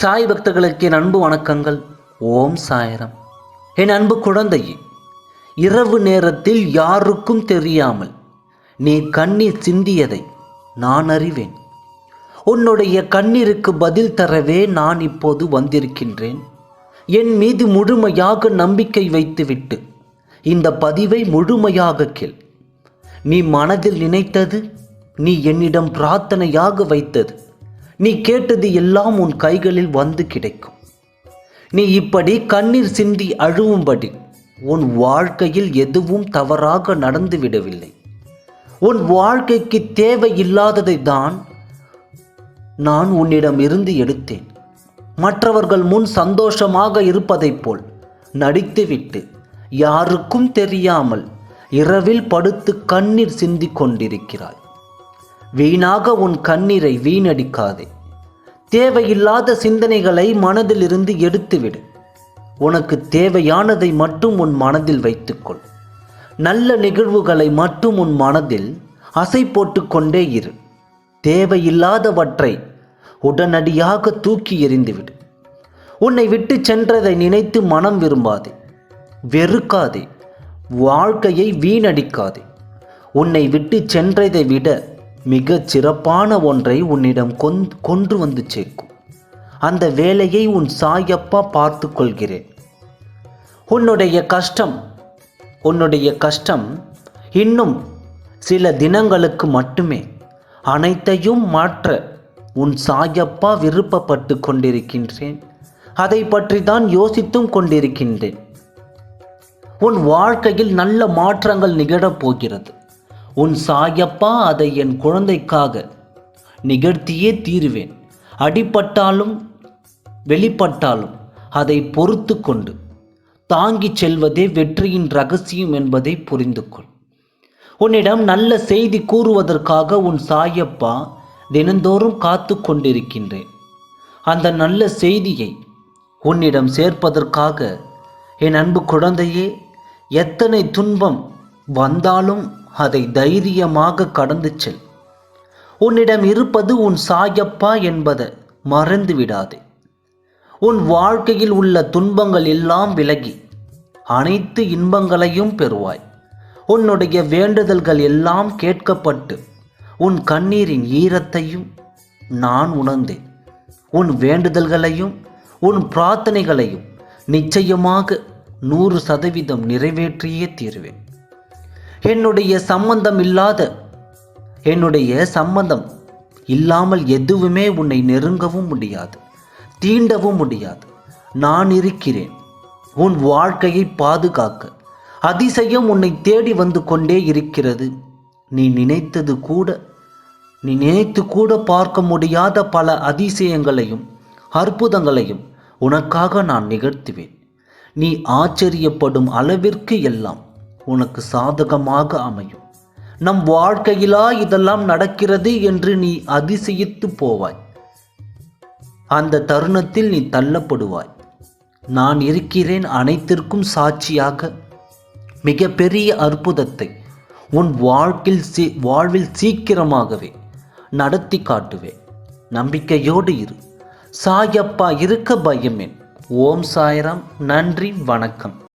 சாய் பக்தர்களுக்கு என் அன்பு வணக்கங்கள். ஓம் சாய்ராம். என் அன்பு குழந்தையே, இரவு நேரத்தில் யாருக்கும் தெரியாமல் நீ கண்ணீர் சிந்தியதை நான் அறிவேன். உன்னுடைய கண்ணீருக்கு பதில் தரவே நான் இப்போது வந்திருக்கின்றேன். என் மீது முழுமையாக நம்பிக்கை வைத்துவிட்டு இந்த பதிவை முழுமையாக கேள். நீ மனதில் நினைத்தது, நீ என்னிடம் பிரார்த்தனையாக வைத்தது, நீ கேட்டது எல்லாம் உன் கைகளில் வந்து கிடைக்கும். நீ இப்படி கண்ணீர் சிந்தி அழுவும்படி உன் வாழ்க்கையில் எதுவும் தவறாக நடந்துவிடவில்லை. உன் வாழ்க்கைக்கு தேவையில்லாததை தான் நான் உன்னிடம் இருந்து எடுத்தேன். மற்றவர்கள் முன் சந்தோஷமாக இருப்பதைப் போல் நடித்துவிட்டு யாருக்கும் தெரியாமல் இரவில் படுத்து கண்ணீர் சிந்தி கொண்டிருக்கிறாய். வீணாக உன் கண்ணீரை வீணடிக்காதே. தேவையில்லாத சிந்தனைகளை மனதிலிருந்து எடுத்துவிடு. உனக்கு தேவையானதை மட்டும் உன் மனதில் வைத்துக்கொள். நல்ல நிகழ்வுகளை மட்டும் உன் மனதில் அசை போட்டு கொண்டே இரு. தேவையில்லாதவற்றை உடனடியாக தூக்கி எறிந்துவிடு. உன்னை விட்டு சென்றதை நினைத்து மனம் விரும்பாதே, வெறுக்காதே, வாழ்க்கையை வீணடிக்காதே. உன்னை விட்டு சென்றதை விட மிகச் சிறப்பான ஒன்றை உன்னிடம் கொண்டு வந்து சேர்க்கும். அந்த வேலையை உன் சாயப்பா பார்த்து கொள்கிறேன். உன்னுடைய கஷ்டம் இன்னும் சில தினங்களுக்கு மட்டுமே. அனைத்தையும் மாற்ற உன் சாயப்பா விருப்பப்பட்டு கொண்டிருக்கின்றேன். அதை பற்றி தான் யோசித்தும் கொண்டிருக்கின்றேன். உன் வாழ்க்கையில் நல்ல மாற்றங்கள் நிகழப் போகிறது. உன் சாயப்பா அதை என் குழந்தைக்காக நிகழ்த்தியே தீருவேன். அடிபட்டாலும் வெளிப்பட்டாலும் அதை பொறுத்து கொண்டு தாங்கிச் செல்வதே வெற்றியின் ரகசியம் என்பதை புரிந்து கொள். உன்னிடம் நல்ல செய்தி கூறுவதற்காக உன் சாயப்பா தினந்தோறும் காத்து கொண்டிருக்கின்றேன். அந்த நல்ல செய்தியை உன்னிடம் சேர்ப்பதற்காக என் அன்பு குழந்தையே, எத்தனை துன்பம் வந்தாலும் அதை தைரியமாக கடந்து செல். உன்னிடம் இருப்பது உன் சாயப்பா என்பதை மறந்து விடாதே. உன் வாழ்க்கையில் உள்ள துன்பங்கள் எல்லாம் விலகி அனைத்து இன்பங்களையும் பெறுவாய். உன்னுடைய வேண்டுதல்கள் எல்லாம் கேட்கப்பட்டு உன் கண்ணீரின் ஈரத்தையும் நான் உணர்ந்தேன். உன் வேண்டுதல்களையும் உன் பிரார்த்தனைகளையும் நிச்சயமாக 100% நிறைவேற்றியே தீருவேன். என்னுடைய சம்பந்தம் இல்லாமல் எதுவுமே உன்னை நெருங்கவும் முடியாது, தீண்டவும் முடியாது. நான் இருக்கிறேன் உன் வாழ்க்கையை பாதுகாக்க. அதிசயம் உன்னை தேடி வந்து கொண்டே இருக்கிறது. நீ நினைத்து கூட பார்க்க முடியாத பல அதிசயங்களையும் அற்புதங்களையும் உனக்காக நான் நிகழ்த்துவேன். நீ ஆச்சரியப்படும் அளவிற்கு எல்லாம் உனக்கு சாதகமாக அமையும். நம் வாழ்க்கையிலா இதெல்லாம் நடக்கிறது என்று நீ அதிசயித்து போவாய். அந்த தருணத்தில் நீ தள்ளப்படுவாய். நான் இருக்கிறேன் அனைத்திற்கும் சாட்சியாக. மிகப்பெரிய அற்புதத்தை உன் வாழ்வில் சீக்கிரமாகவே நடத்தி காட்டுவேன். நம்பிக்கையோடு இரு. சாயப்பா இருக்க பயமேன். ஓம் சாய்ராம். நன்றி, வணக்கம்.